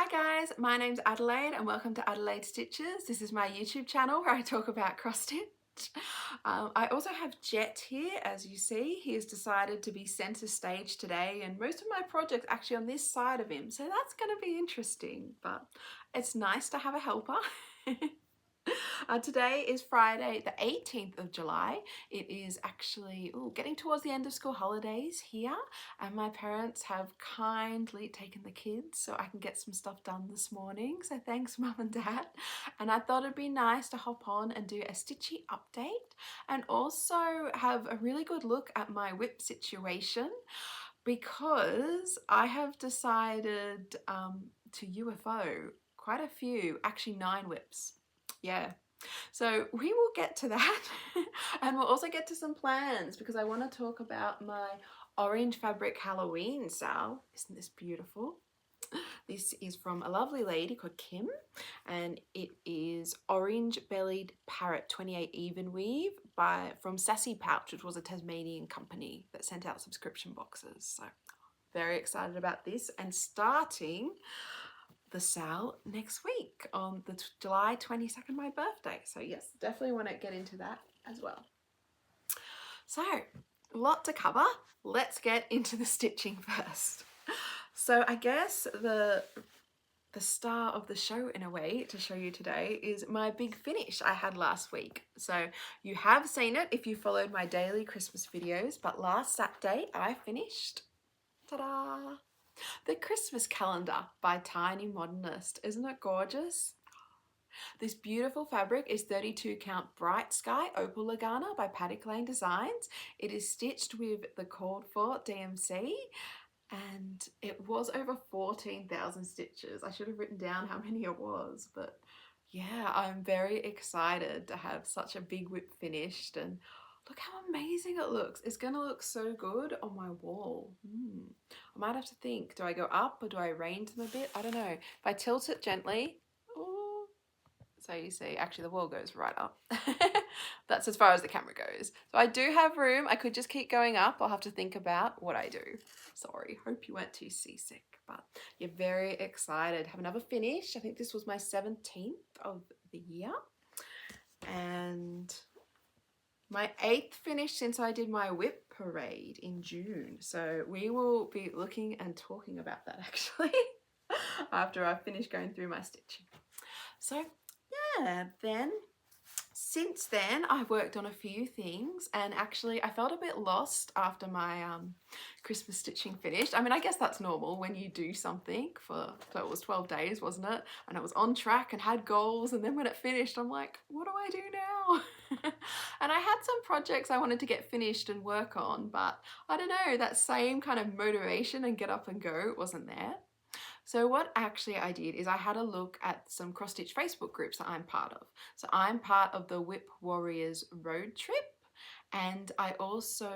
Hi guys, my name's Adelaide and welcome to Adelaide Stitches. This is my YouTube channel where I talk about cross stitch. I also have Jet here, as you see. He has decided to be centre stage today and most of my projects actually on this side of him, so that's going to be interesting, but it's nice to have a helper. Today is Friday the 18th of July. It is actually getting towards the end of school holidays here, and my parents have kindly taken the kids so I can get some stuff done this morning, so thanks Mum and Dad. And I thought it'd be nice to hop on and do a stitchy update and also have a really good look at my WIP situation, because I have decided to UFO quite a few, actually 9 WIPs. Yeah, so we will get to that and we'll also get to some plans because I want to talk about my orange fabric Halloween SAL. Isn't this beautiful? This is from a lovely lady called Kim, and it is Orange Bellied Parrot 28 even weave from Sassy Pouch, which was a Tasmanian company that sent out subscription boxes. So very excited about this, and starting the SAL next week on the July 22nd, my birthday. So yes, definitely want to get into that as well. So a lot to cover. Let's get into the stitching first. So I guess the star of the show in a way to show you today is my big finish I had last week. So you have seen it if you followed my daily Christmas videos, but last Saturday I finished, ta-da, the Christmas calendar by Tiny Modernist. Isn't it gorgeous? This beautiful fabric is 32 count Bright Sky Opal Lugana by Paddock Designs. It is stitched with the called for DMC, and it was over 14,000 stitches. I should have written down how many it was, but yeah, I'm very excited to have such a big WIP finished, and look how amazing it looks. It's gonna look so good on my wall. I might have to think, do I go up or do I arrange them a bit? I don't know. If I tilt it gently, oh, so you see, actually the wall goes right up. That's as far as the camera goes. So I do have room. I could just keep going up. I'll have to think about what I do. Sorry, hope you weren't too seasick, but you're very excited. Have another finish. I think this was my 17th of the year, and my 8th finish since I did my WIP parade in June. So we will be looking and talking about that actually after I finish going through my stitching. So yeah, then since then I've worked on a few things, and actually I felt a bit lost after my Christmas stitching finished. I mean, I guess that's normal when you do something for, so it was 12 days, wasn't it? And I was on track and had goals, and then when it finished I'm like, what do I do now? And I had some projects I wanted to get finished and work on, but I don't know, that same kind of motivation and get up and go wasn't there. So what actually I did is I had a look at some cross stitch Facebook groups that I'm part of. So I'm part of the WIP Warriors Road Trip, and I also,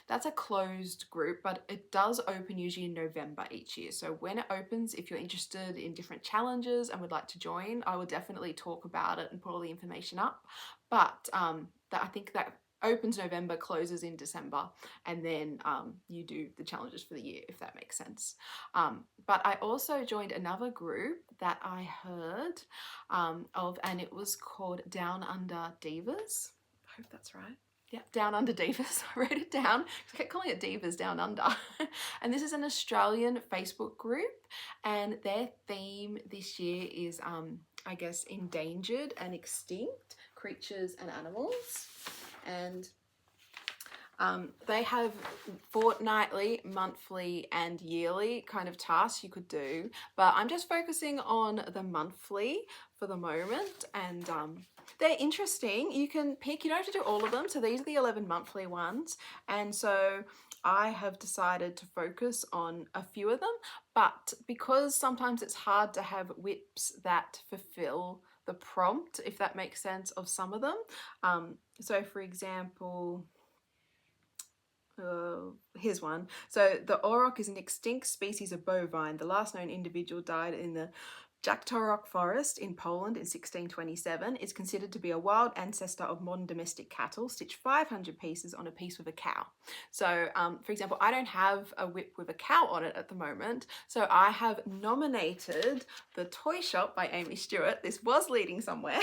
that's a closed group, but it does open usually in November each year. So when it opens, if you're interested in different challenges and would like to join, I will definitely talk about it and put all the information up. But I think that opens November, closes in December, and then you do the challenges for the year, if that makes sense. But I also joined another group that I heard of, and it was called Down Under Divas. I hope that's right. Yeah, Down Under Divas. I wrote it down because I kept calling it Divas Down Under. And this is an Australian Facebook group, and their theme this year is, I guess, endangered and extinct creatures and animals. And they have fortnightly, monthly and yearly kind of tasks you could do, but I'm just focusing on the monthly for the moment, and they're interesting. You can pick, you don't have to do all of them, so these are the 11 monthly ones, and so I have decided to focus on a few of them, but because sometimes it's hard to have WIPs that fulfill the prompt, if that makes sense, of some of them. So for example, here's one. So the auroch is an extinct species of bovine. The last known individual died in the Jack Torok Forest in Poland in 1627 is considered to be a wild ancestor of modern domestic cattle, stitched 500 pieces on a piece with a cow. So, for example, I don't have a WIP with a cow on it at the moment, so I have nominated the Toy Shop by Aimee Stewart. This was leading somewhere.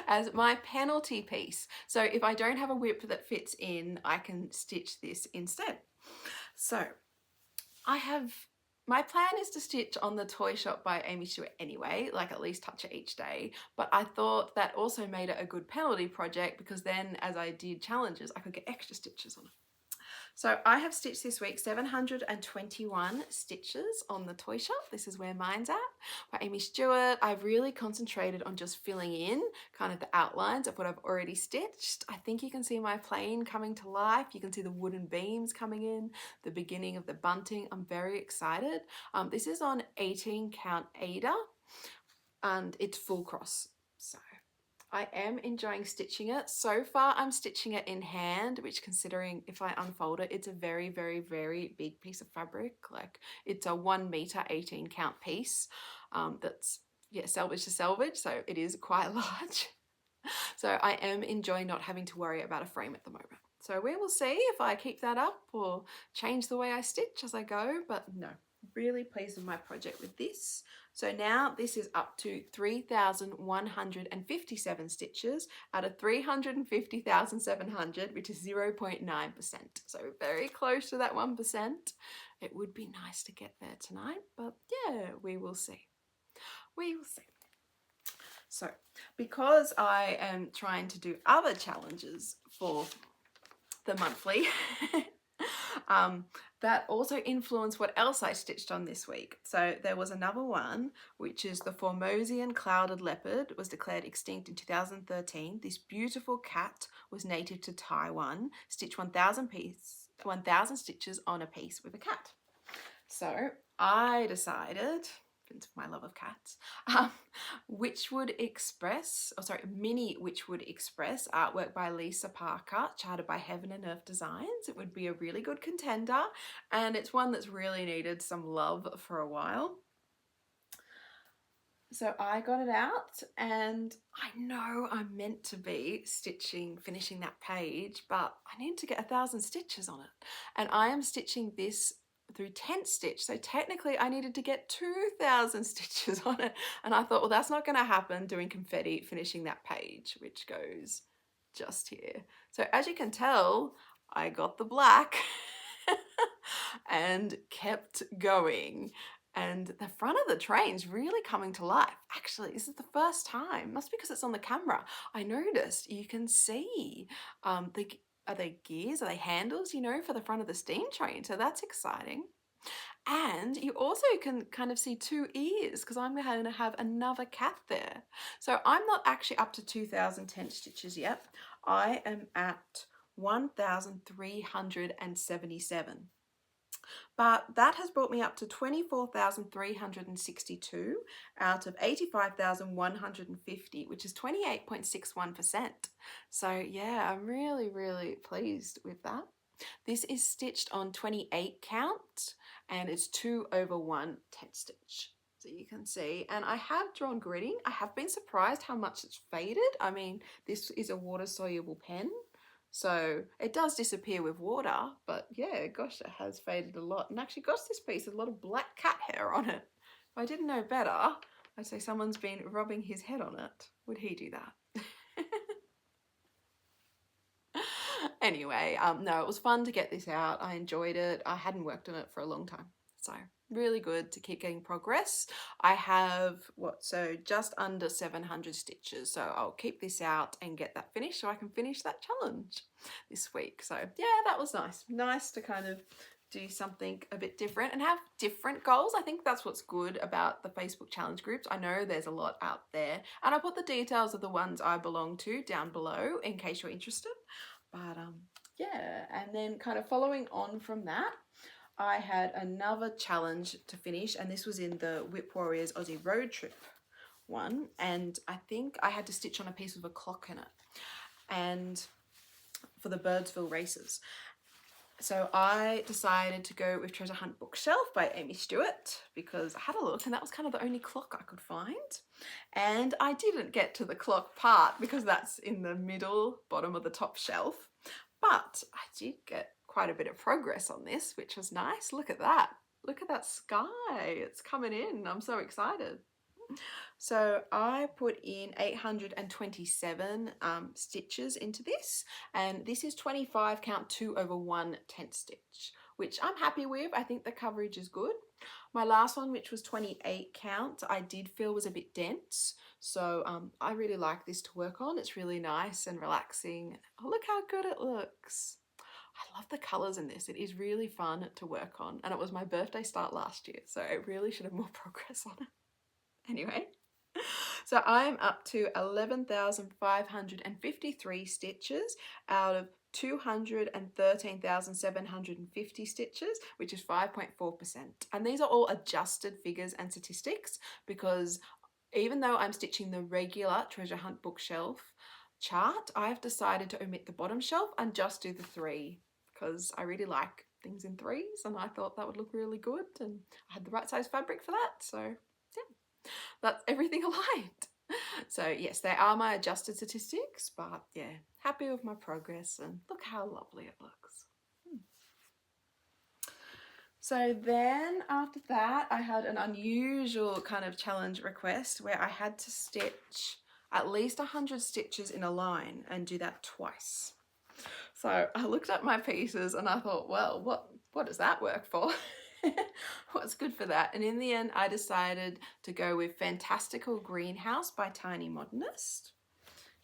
As my penalty piece. So if I don't have a WIP that fits in, I can stitch this instead. So my plan is to stitch on the Toy Shop by Aimee Stewart anyway, like at least touch it each day, but I thought that also made it a good penalty project because then as I did challenges, I could get extra stitches on it. So I have stitched this week 721 stitches on the Toy Shop. This is where mine's at, by Aimee Stewart. I've really concentrated on just filling in kind of the outlines of what I've already stitched. I think you can see my plane coming to life. You can see the wooden beams coming in, the beginning of the bunting. I'm very excited. This is on 18 count Aida and it's full cross. So I am enjoying stitching it. So far I'm stitching it in hand, which considering if I unfold it, it's a very, very, very big piece of fabric. Like it's a 1 meter 18 count piece that's salvage to salvage. So it is quite large. So I am enjoying not having to worry about a frame at the moment. So we will see if I keep that up or change the way I stitch as I go, but no, really pleased with my project with this. So now this is up to 3,157 stitches out of 350,700, which is 0.9%. So very close to that 1%. It would be nice to get there tonight, but yeah, we will see. We will see. So because I am trying to do other challenges for the monthly, that also influenced what else I stitched on this week. So there was another one, which is the Formosian clouded leopard, was declared extinct in 2013. This beautiful cat was native to Taiwan, stitched 1,000 stitches on a piece with a cat. So I decided, my love of cats, Witchwood Express, Mini Witchwood Express, artwork by Lisa Parker, charted by Heaven and Earth Designs. It would be a really good contender, and it's one that's really needed some love for a while. So I got it out, and I know I'm meant to be finishing that page, but I need to get 1,000 stitches on it, and I am stitching this through tent stitch, so technically I needed to get 2,000 stitches on it, and I thought, well, that's not going to happen doing confetti finishing that page, which goes just here. So as you can tell, I got the black and kept going, and the front of the train's really coming to life. Actually, this is the first time, must be because it's on the camera, I noticed you can see are they gears? Are they handles, for the front of the steam train? So that's exciting. And you also can kind of see 2 ears because I'm going to have another cat there. So I'm not actually up to 2,000 tent stitches yet. I am at 1,377. But that has brought me up to 24,362 out of 85,150, which is 28.61%. So yeah, I'm really, really pleased with that. This is stitched on 28 count and it's 2/1 tent stitch. So you can see, and I have drawn gridding. I have been surprised how much it's faded. I mean, this is a water soluble pen, so it does disappear with water, but yeah, gosh, it has faded a lot. And actually, gosh, this piece has a lot of black cat hair on it. If I didn't know better, I'd say someone's been rubbing his head on it. Would he do that? Anyway, no, it was fun to get this out. I enjoyed it. I hadn't worked on it for a long time. So really good to keep getting progress. I have just under 700 stitches. So I'll keep this out and get that finished so I can finish that challenge this week. So yeah, that was nice. Nice to kind of do something a bit different and have different goals. I think that's what's good about the Facebook challenge groups. I know there's a lot out there, and I put the details of the ones I belong to down below in case you're interested. But yeah, and then kind of following on from that, I had another challenge to finish, and this was in the WIP Warriors Aussie Road Trip one, and I think I had to stitch on a piece with a clock in it, and for the Birdsville races. So I decided to go with Treasure Hunt Bookshelf by Aimee Stewart because I had a look and that was kind of the only clock I could find. And I didn't get to the clock part because that's in the middle, bottom of the top shelf. But I did get quite a bit of progress on this, which was nice. Look at that. Look at that sky. It's coming in. I'm so excited. So I put in 827 stitches into this, and this is 25 count 2 over 1 tent stitch, which I'm happy with. I think the coverage is good. My last one, which was 28 count, I did feel was a bit dense, so I really like this to work on. It's really nice and relaxing. Oh, look how good it looks. I love the colours in this. It is really fun to work on, and it was my birthday start last year, so it really should have more progress on it. Anyway, so I'm up to 11,553 stitches out of 213,750 stitches, which is 5.4%. And these are all adjusted figures and statistics because even though I'm stitching the regular Treasure Hunt Bookshelf chart, I've decided to omit the bottom shelf and just do the 3 because I really like things in 3s and I thought that would look really good and I had the right size fabric for that, so yeah. That's everything aligned. So yes, they are my adjusted statistics, but yeah, happy with my progress and look how lovely it looks. So then after that, I had an unusual kind of challenge request where I had to stitch at least 100 stitches in a line and do that twice. So I looked at my pieces and I thought, well, what does that work for? What's good for that? And in the end, I decided to go with Fantastical Greenhouse by Tiny Modernist.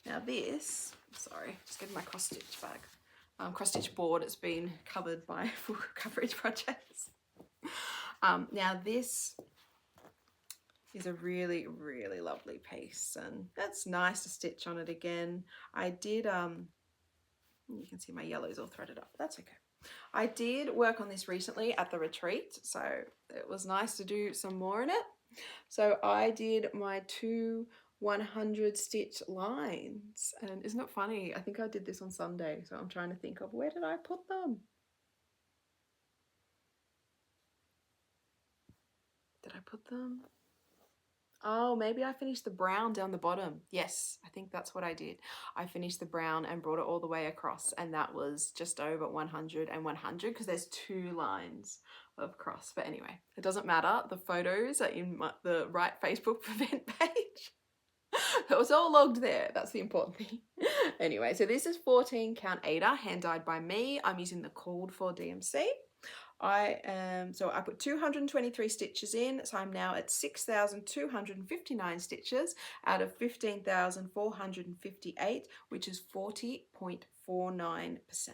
Now this, sorry, just getting my cross stitch bag. Cross stitch board, it's been covered by full coverage projects. Now this is a really, really lovely piece and that's nice to stitch on it again. I did, you can see my yellow's all threaded up, that's okay. I did work on this recently at the retreat, so it was nice to do some more in it. So I did my 2 100 stitch lines, and isn't it funny? I think I did this on Sunday, so I'm trying to think of where did I put them? Did I put them? Oh, maybe I finished the brown down the bottom. Yes, I think that's what I did. I finished the brown and brought it all the way across, and that was just over 100 and 100 because there's 2 lines of cross. But anyway, it doesn't matter. The photos are in the right Facebook event page. It was all logged there. That's the important thing. Anyway, so this is 14 count Aida, hand dyed by me. I'm using the called for DMC. So I put 223 stitches in, so I'm now at 6,259 stitches out of 15,458, which is 40.49%.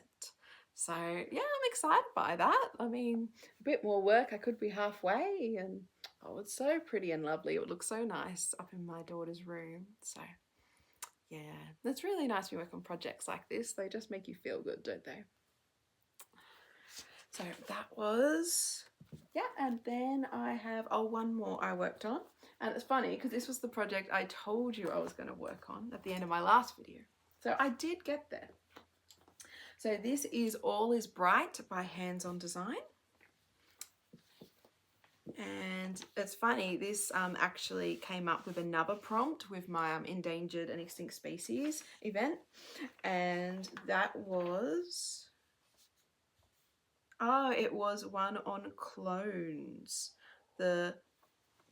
So yeah, I'm excited by that. I mean, a bit more work, I could be halfway, and oh, it's so pretty and lovely. It would look so nice up in my daughter's room. So yeah, it's really nice to work on projects like this. They just make you feel good, don't they? So that was, yeah, and then I have, one more I worked on. And it's funny because this was the project I told you I was going to work on at the end of my last video. So I did get there. So this is All Is Bright by Hands On Design. And it's funny, this actually came up with another prompt with my Endangered and Extinct Species event. And that was... oh, it was one on clones. The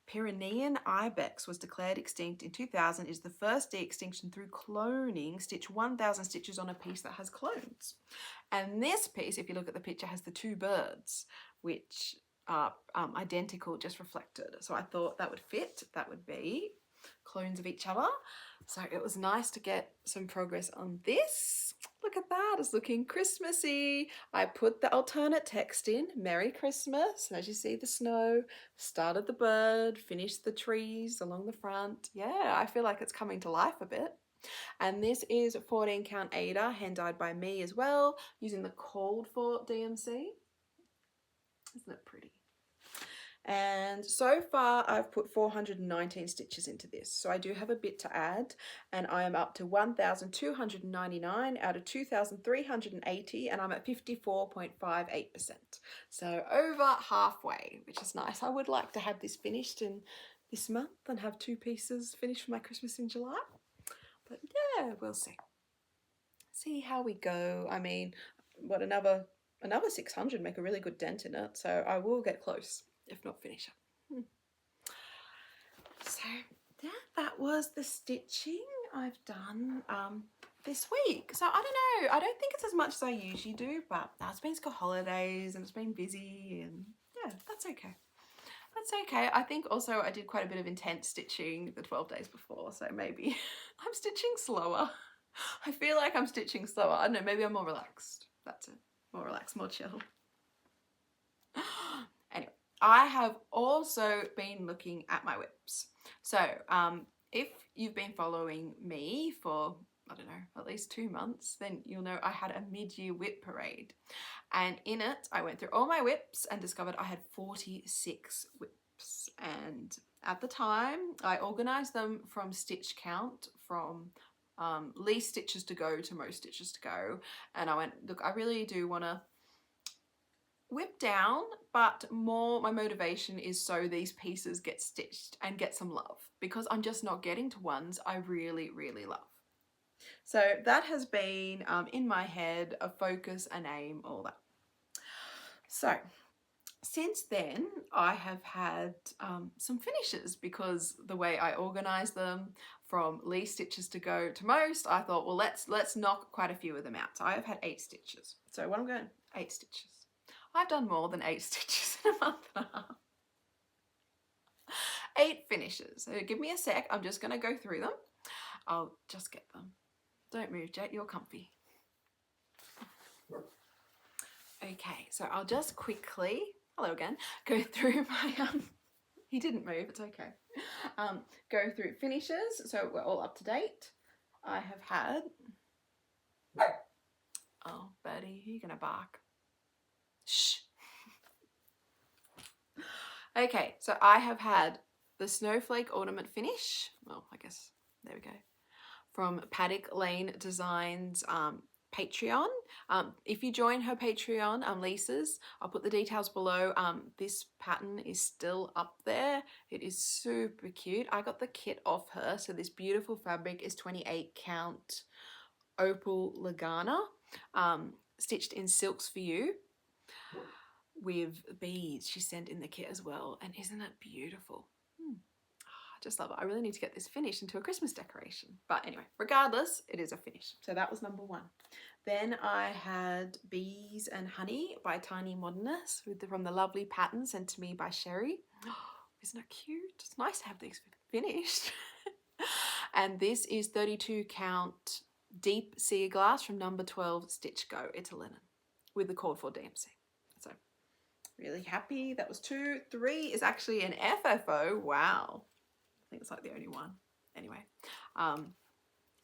Pyrenean ibex was declared extinct in 2000, is the first de-extinction through cloning. Stitch 1,000 stitches on a piece that has clones. And this piece, if you look at the picture, has the 2 birds, which are identical, just reflected. So I thought that would fit. That would be clones of each other. So it was nice to get some progress on this. Look at that, it's looking Christmassy. I put the alternate text in, Merry Christmas, and as you see the snow, started the bird, finished the trees along the front. Yeah, I feel like it's coming to life a bit. And this is 14 count Aida, hand dyed by me as well, using the called for DMC. Isn't it pretty? And so far I've put 419 stitches into this, so I do have a bit to add, and I am up to 1,299 out of 2,380, and I'm at 54.58%, so over halfway, which is nice. I would like to have this finished in this month and have 2 pieces finished for my Christmas in July, but yeah, we'll see how we go. I mean, what, another 600 make a really good dent in it, so I will get close, if not finish it. So yeah, that was the stitching I've done this week. So I don't know, I don't think it's as much as I usually do, but it's been school holidays and it's been busy, and yeah, that's okay. That's okay. I think also I did quite a bit of intense stitching the 12 days before, so maybe I'm stitching slower. I feel like I'm stitching slower. I don't know, maybe I'm more relaxed. That's it. More relaxed, more chill. Anyway, I have also been looking at my WIPs. So if you've been following me for, I don't know, at least 2 months, then you'll know I had a mid-year WIP parade. And in it, I went through all my WIPs and discovered I had 46 WIPs. And at the time, I organised them from stitch count, from least stitches to go to most stitches to go. And I went, look, I really do want to WIP down, but more my motivation is so these pieces get stitched and get some love, because I'm just not getting to ones I really, really love. So that has been in my head, a focus, an aim, all that. So since then, I have had some finishes, because the way I organise them, from least stitches to go to most, I thought, well, let's knock quite a few of them out. So I have had 8 stitches. So what I'm going, 8 stitches. I've done more than 8 stitches in a month and a half. 8 finishes. So give me a sec. I'm just going to go through them. I'll just get them. Don't move, Jet. You're comfy. Okay, so I'll just quickly, hello again, go through my, he didn't move, it's okay. Go through finishes, so we're all up to date. I have had, oh, buddy, you're gonna bark. Shh. Okay, so I have had the snowflake ornament finish. Well, I guess, there we go. From Paddock Lane Designs Patreon. If you join her Patreon, Lisa's, I'll put the details below. This pattern is still up there. It is super cute. I got the kit off her. So this beautiful fabric is 28 count Opal Lugana, stitched in Silks for You, with beads she sent in the kit as well. And isn't it beautiful? I just love it. I really need to get this finished into a Christmas decoration. But anyway, regardless, it is a finish. So that was number 1. Then I had Bees and Honey by Tiny Modernist, from the lovely pattern sent to me by Sherry. Isn't it cute? It's nice to have these finished. And this is 32 count deep sea glass from number 12 Stitch Go. It's a linen with the cord for DMC. So really happy. That was 2. 3 is actually an FFO. Wow. I think it's like the only one. Anyway,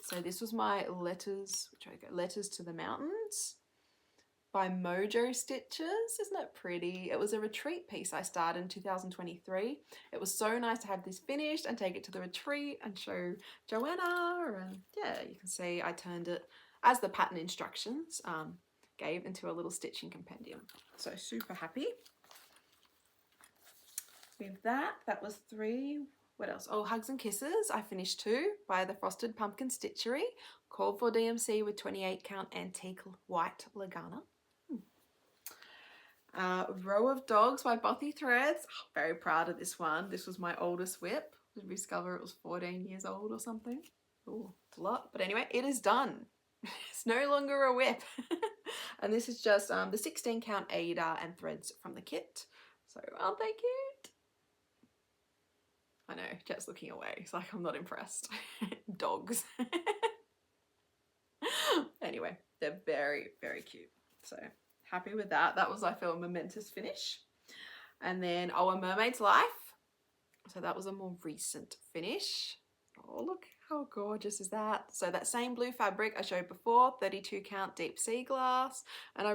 so this was my letters, which I go, Letters to the Mountains by Mojo Stitches. Isn't it pretty? It was a retreat piece I started in 2023. It was so nice to have this finished and take it to the retreat and show Joanna. And yeah, you can see I turned it, as the pattern instructions gave, into a little stitching compendium. So super happy with that. That was 3. What else? Oh, Hugs and Kisses. I finished 2 by the Frosted Pumpkin Stitchery. Called for DMC with 28 count antique white Lugana. Row of Dogs by Bothy Threads. Oh, very proud of this one. This was my oldest WIP. Did we discover it was 14 years old or something? Oh, it's a lot. But anyway, it is done. It's no longer a WIP. And this is just the 16 count Aida and threads from the kit. So aren't they cute? I know, Jet's looking away. It's like, I'm not impressed. Dogs. Anyway, they're very, very cute. So happy with that. That was, I feel, a momentous finish. And then, oh, A Mermaid's Life. So that was a more recent finish. Oh, look How gorgeous is that? So that same blue fabric I showed before, 32 count deep sea glass. And I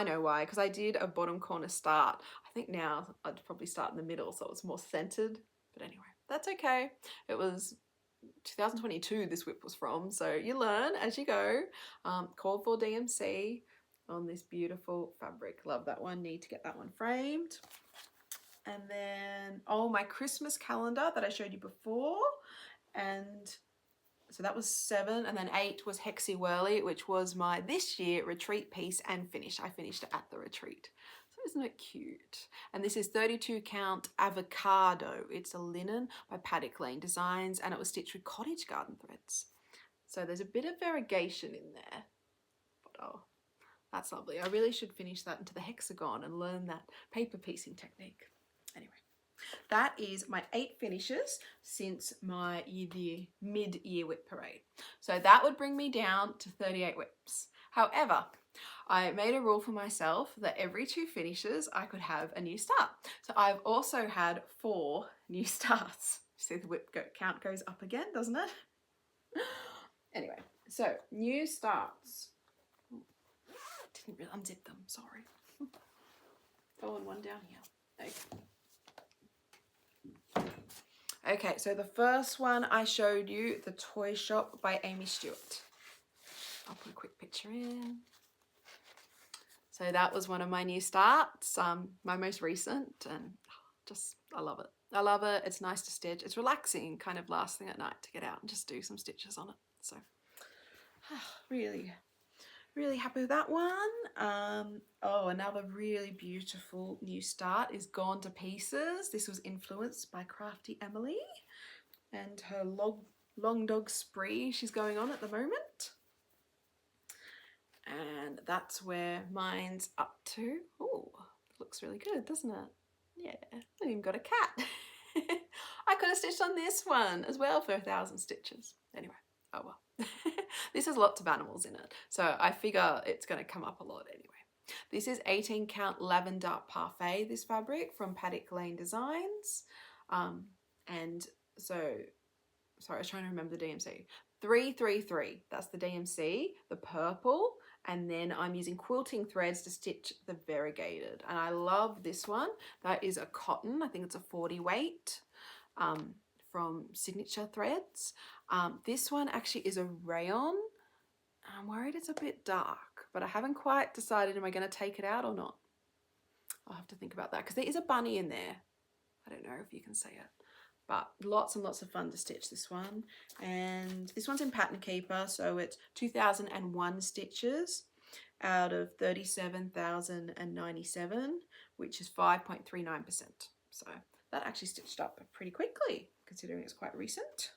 know why, because I did a bottom corner start. I think now I'd probably start in the middle so it's more centered. But anyway, that's okay. It was 2022 this WIP was from, so you learn as you go. Called for DMC on this beautiful fabric. Love that one, need to get that one framed. And then, oh, my Christmas calendar that I showed you before. And so that was 7, and then 8 was Hexy Whirly, which was my this year retreat piece and finish. I finished it at the retreat. So isn't it cute? And this is 32 count avocado. It's a linen by Paddock Designs, and it was stitched with cottage garden threads. So there's a bit of variegation in there. But oh, that's lovely. I really should finish that into the hexagon and learn that paper piecing technique. Anyway. That is my 8 finishes since my mid-year WIP parade. So that would bring me down to 38 WIPs. However, I made a rule for myself that every 2 finishes I could have a new start. So I've also had 4 new starts. See the WIP count goes up again, doesn't it? Anyway, so new starts. Didn't really unzip them, sorry. Go on one down here. Okay. Okay, so the first one I showed you, the Toy Shop by Aimee Stewart. I'll put a quick picture in. So that was one of my new starts, my most recent, and just, I love it. I love it, it's nice to stitch. It's relaxing, kind of last thing at night to get out and just do some stitches on it. So, really happy with that one. Oh, another really beautiful new start is Gone to Pieces. This was influenced by Crafty Emily and her long dog spree she's going on at the moment. And that's where mine's up to. Oh, looks really good, doesn't it? Yeah, I even got a cat. I could have stitched on this one as well for 1,000 stitches. Anyway, oh well. This has lots of animals in it, so I figure it's going to come up a lot anyway. This is 18 count Lavender Parfait, this fabric from Paddock Designs. And so, sorry, I was trying to remember the DMC. 333, that's the DMC, the purple, and then I'm using quilting threads to stitch the variegated. And I love this one. That is a cotton, I think it's a 40 weight. From Signature Threads. This one actually is a rayon. I'm worried it's a bit dark, but I haven't quite decided, am I going to take it out or not? I'll have to think about that because there is a bunny in there. I don't know if you can see it, but lots and lots of fun to stitch this one. And this one's in Pattern Keeper, so it's 2001 stitches out of 37,097, which is 5.39%. So that actually stitched up pretty quickly, considering it's quite recent.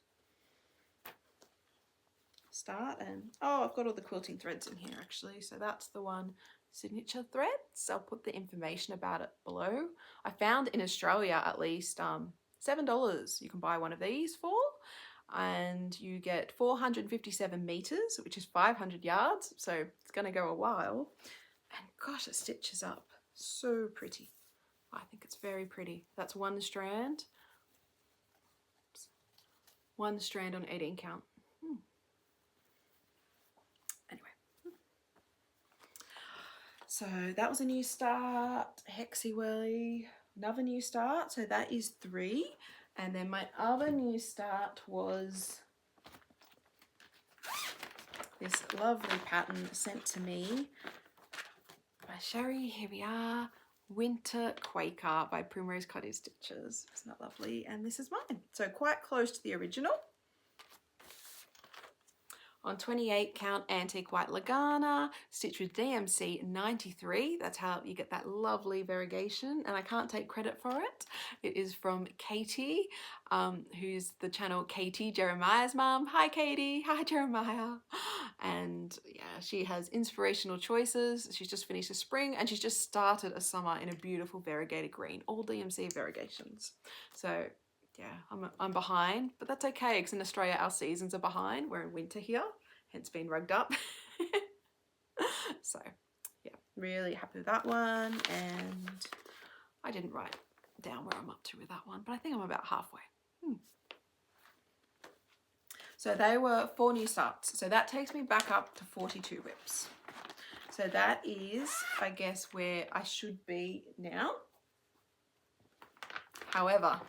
Start, and oh, I've got all the quilting threads in here actually, so that's the one, Signature Threads. I'll put the information about it below. I found in Australia at least $7 you can buy one of these for, and you get 457 meters, which is 500 yards, so it's going to go a while. And gosh, it stitches up so pretty. I think it's very pretty. That's one strand. Oops. One strand on 18 count. Anyway. So that was a new start. Hexy Whirly, another new start. So that is 3. And then my other new start was this lovely pattern sent to me by Sherry. Here we are. Winter Quaker by Primrose Cottage Stitches. Isn't that lovely? And this is mine. So quite close to the original. On 28 count Antique White Lugana, stitched with DMC 93. That's how you get that lovely variegation, and I can't take credit for it. It is from Katie, who's the channel Katie, Jeremiah's mum. Hi Katie, hi Jeremiah. And yeah, she has inspirational choices. She's just finished a spring and she's just started a summer in a beautiful variegated green, all DMC variegations. So yeah, I'm behind, but that's okay because in Australia our seasons are behind. We're in winter here, hence being rugged up. So yeah, really happy with that one. And I didn't write down where I'm up to with that one, but I think I'm about halfway. So they were 4 new starts. So that takes me back up to 42 WIPs. So that is, I guess, where I should be now. However,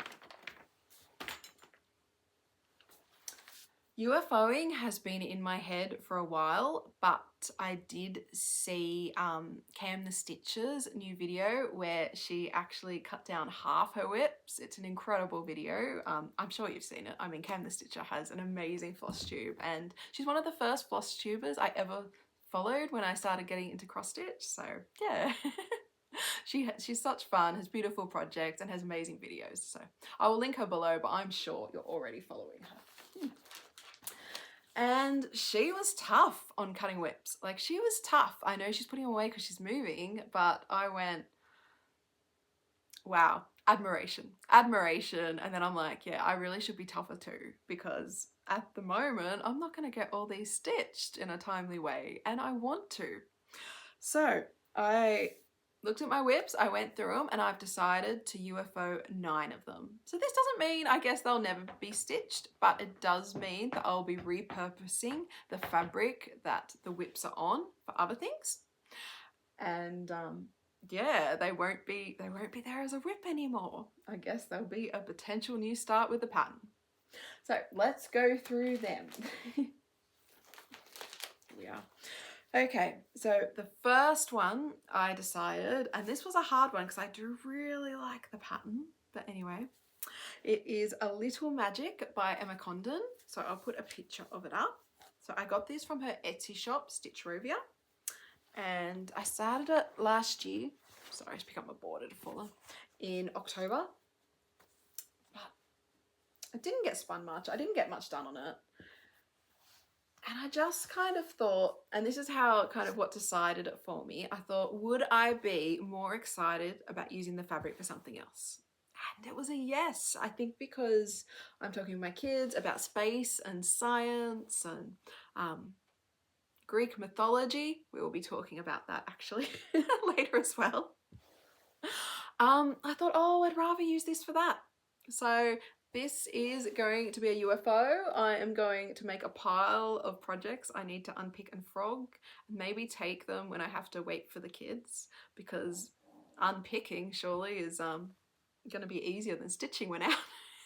UFOing has been in my head for a while, but I did see Cam the Stitcher's new video where she actually cut down half her WIPs. It's an incredible video. I'm sure you've seen it. I mean, Cam the Stitcher has an amazing floss tube, and she's one of the first floss tubers I ever followed when I started getting into cross stitch. So yeah. She's such fun, has beautiful projects, and has amazing videos. So I will link her below, but I'm sure you're already following her. And she was tough on cutting WIPs. Like, she was tough. I know she's putting them away because she's moving, but I went, wow, admiration. Admiration. And then I'm like, yeah, I really should be tougher too, because at the moment, I'm not going to get all these stitched in a timely way, and I want to. So I looked at my WIPs, I went through them, and I've decided to UFO 9 of them. So this doesn't mean, I guess, they'll never be stitched, but it does mean that I'll be repurposing the fabric that the WIPs are on for other things. And yeah, they won't be there as a WIP anymore. I guess they'll be a potential new start with the pattern. So let's go through them. Here we are. Okay, so the first one I decided, and this was a hard one because I do really like the pattern, but anyway, it is A Little Magic by Emma Condon. So I'll put a picture of it up. So I got this from her Etsy shop, Stitchrovia, and I started it last year. Sorry, I just pick up my border to follow. In October, but it didn't get spun much. I didn't get much done on it. And I just kind of thought, and this is how kind of what decided it for me, I thought, would I be more excited about using the fabric for something else? And it was a yes. I think because I'm talking with my kids about space and science and Greek mythology. We will be talking about that actually later as well. I thought, oh, I'd rather use this for that. So this is going to be a UFO. I am going to make a pile of projects I need to unpick and frog, and maybe take them when I have to wait for the kids, because unpicking surely is going to be easier than stitching when out.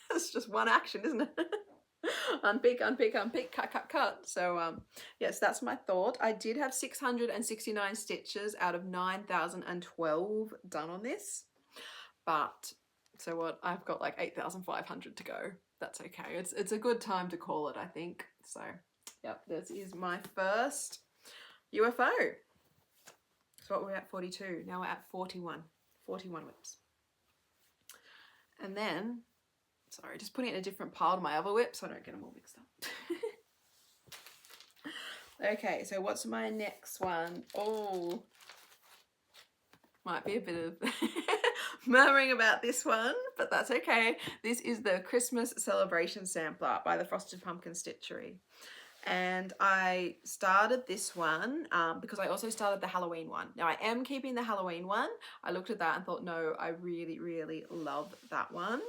It's just one action, isn't it? Unpick, unpick, unpick, cut, cut, cut. So yes, that's my thought. I did have 669 stitches out of 9,012 done on this, but so what, I've got like 8,500 to go. That's okay. It's a good time to call it, I think. So yep, this is my first UFO. So what, we're at 42. Now we're at 41. 41 WIPs. And then, sorry, just putting it in a different pile to my other WIPs so I don't get them all mixed up. Okay, so what's my next one? Oh, might be a bit of murmuring about this one, but that's okay. This is the Christmas Celebration Sampler by the Frosted Pumpkin Stitchery. And I started this one because I also started the Halloween one. Now I am keeping the Halloween one. I looked at that and thought, no, I really, really love that one.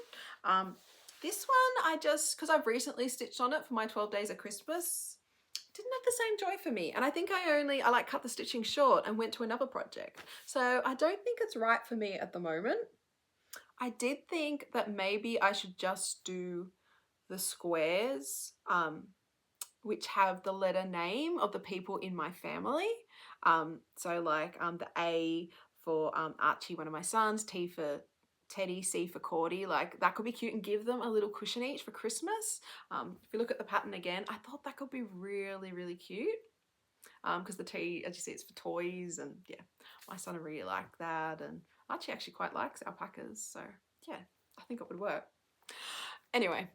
This one, I just, because I've recently stitched on it for my 12 Days of Christmas, didn't have the same joy for me. And I think I like cut the stitching short and went to another project. So I don't think it's right for me at the moment. I did think that maybe I should just do the squares, which have the letter name of the people in my family. So like the A for Archie, one of my sons, T for Teddy, C for Cordy. Like, that could be cute and give them a little cushion each for Christmas. If you look at the pattern again, I thought that could be really, really cute. Because the T, as you see, it's for toys, and yeah, my son really liked that, and Archie actually quite likes alpacas, so yeah, I think it would work. Anyway,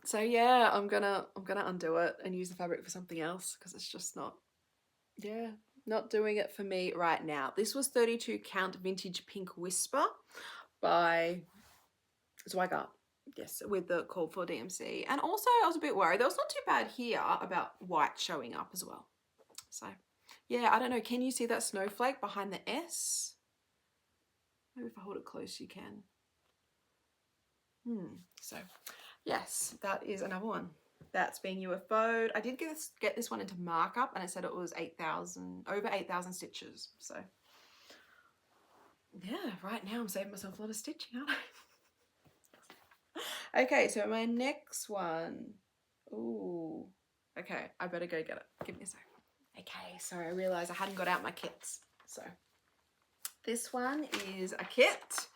so yeah, I'm gonna undo it and use the fabric for something else, because it's just not doing it for me right now. This was 32 count vintage pink whisper by Zweigart. Yes, with the call for DMC. And also I was a bit worried. There was not too bad here about white showing up as well. So yeah, I don't know. Can you see that snowflake behind the S? Maybe if I hold it close, you can. So yes, that is another one. that's being UFO'd. I did get this one into markup, and it said it was 8,000, over 8,000 stitches. So yeah, right now I'm saving myself a lot of stitching, aren't I? Okay, so my next one. Ooh. Okay, I better go get it. Give me a sec. Okay, so I realised I hadn't got out my kits. So this one is a kit.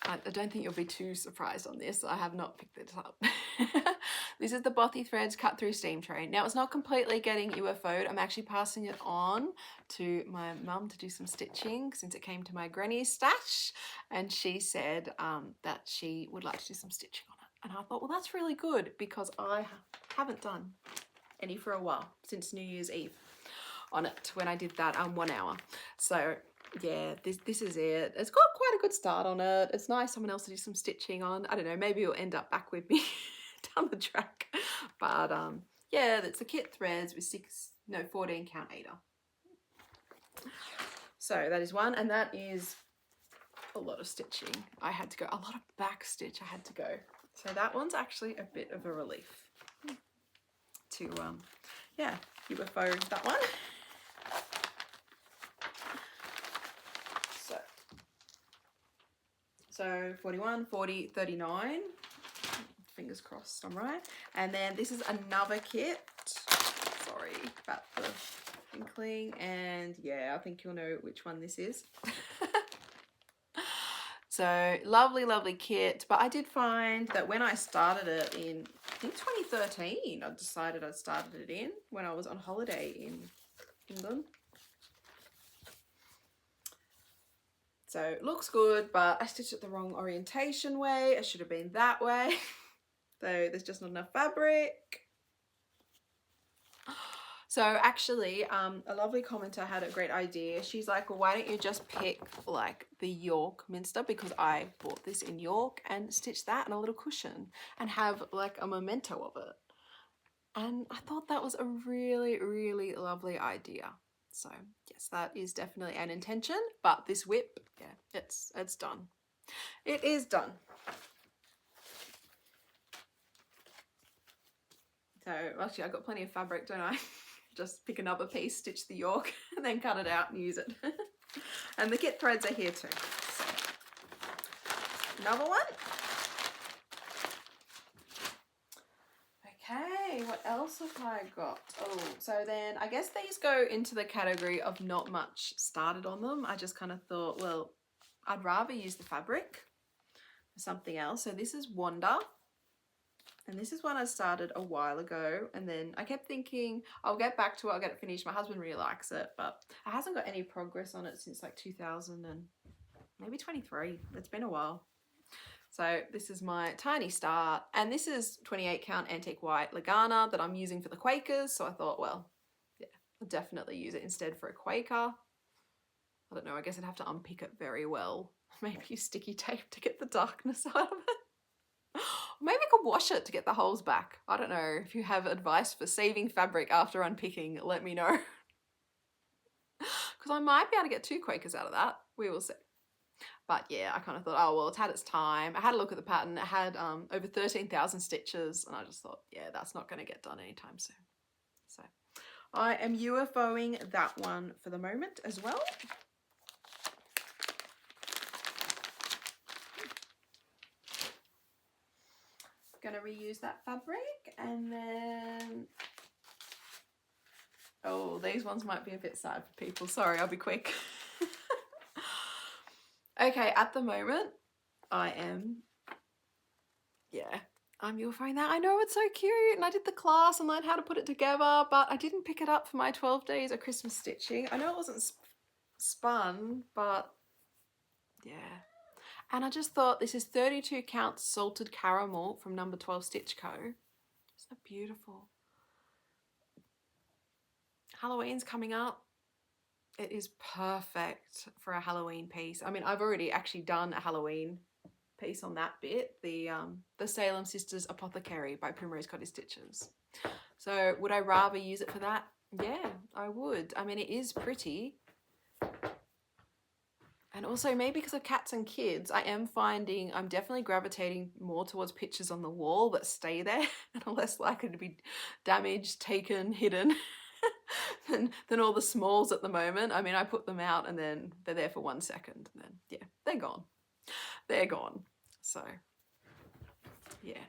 I don't think you'll be too surprised on this. I have not picked this up. This is the Bothy Threads cut through steam tray. Now it's not completely getting UFO'd. I'm actually passing it on to my mum to do some stitching since it came to my granny's stash, and she said that she would like to do some stitching on it. And I thought, well, that's really good because I haven't done any for a while, since New Year's Eve on it when I did that 1 hour. So yeah, this is it. It's got quite a good start on it. It's nice someone else to do some stitching on. I don't know, maybe it'll end up back with me down the track. But yeah, it's the kit threads with 14 count Aida. So that is one, and that is a lot of stitching. I had to go, a lot of back stitch I had to go. So that one's actually a bit of a relief to yeah, UFO that one. So 41, 40, 39. Fingers crossed I'm right. And then this is another kit. Sorry about the inkling. And yeah, I think you'll know which one this is. So lovely, lovely kit. But I did find that when I started it in, I think 2013, I decided I started it in when I was on holiday in England. So it looks good, but I stitched it the wrong orientation way. It should have been that way. So there's just not enough fabric. So actually, a lovely commenter had a great idea. She's like, well, why don't you just pick like the York Minster, because I bought this in York, and stitch that and a little cushion and have like a memento of it. And I thought that was a really, really lovely idea. So yes, that is definitely an intention, but this WIP, yeah, it's done. It is done. So actually I got plenty of fabric, don't I? Just pick another piece, stitch the York, and then cut it out and use it. And the kit threads are here too. So, another one. Okay, what else have I got? Oh, so then I guess these go into the category of not much started on them. I just kind of thought, well, I'd rather use the fabric for something else. So this is Wanda. And this is one I started a while ago, and then I kept thinking I'll get back to it, I'll get it finished. My husband really likes it, but I hasn't got any progress on it since like 2000 and maybe 23. It's been a while. So this is my tiny start, and this is 28 count antique white Lugana that I'm using for the Quakers. So I thought, well, yeah, I'll definitely use it instead for a Quaker. I don't know, I guess I'd have to unpick it very well. Maybe use sticky tape to get the darkness out of it. Maybe I could wash it to get the holes back. I don't know. If you have advice for saving fabric after unpicking, let me know. Because I might be able to get 2 Quakers out of that. We will see. But yeah, I kind of thought, oh, well, it's had its time. I had a look at the pattern. It had over 13,000 stitches. And I just thought, yeah, that's not going to get done anytime soon. So I am UFOing that one for the moment as well. Going to reuse that fabric, and then oh, these ones might be a bit sad for people. Sorry, I'll be quick. Okay, at the moment I am, yeah, I'm UFOing that. I know it's so cute, and I did the class and learned how to put it together, but I didn't pick it up for my 12 days of Christmas stitching. I know it wasn't spun, but yeah. And I just thought, this is 32 count salted caramel from number 12 Stitch Co. Isn't that beautiful? Halloween's coming up. It is perfect for a Halloween piece. I mean, I've already actually done a Halloween piece on that bit, the Salem Sisters Apothecary by Primrose Cottage Stitches. So would I rather use it for that? Yeah, I would. I mean, it is pretty. And also maybe because of cats and kids, I am finding I'm definitely gravitating more towards pictures on the wall that stay there and are less likely to be damaged, taken, hidden than all the smalls at the moment. I mean, I put them out and then they're there for 1 second and then, yeah, they're gone. They're gone. So, yeah.